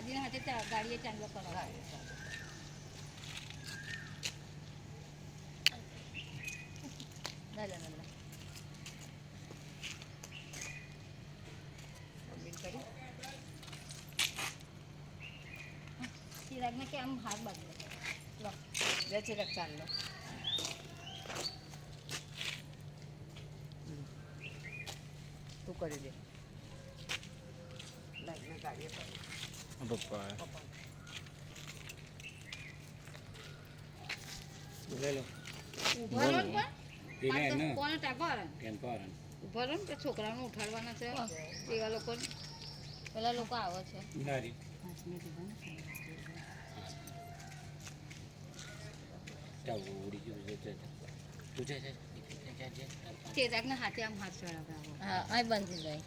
દાદીના હાથે ગાડીએ ચાંદલો કરાવે. ચિરાગને કે આમ હાથ બાંધી લો બે ચિરાગ ચાંદલો તું કરી દે લાઈટને ગાડીએ પપ્પા કોને ટાકો ઉભા રહો ને કે છોકરાઓને ઉઠાડવાના છે એવા લોકો પેલા લોકો આવે છે ચેતકના હાથે આમ હાથ ચડાવે હા આ બાંધી જાય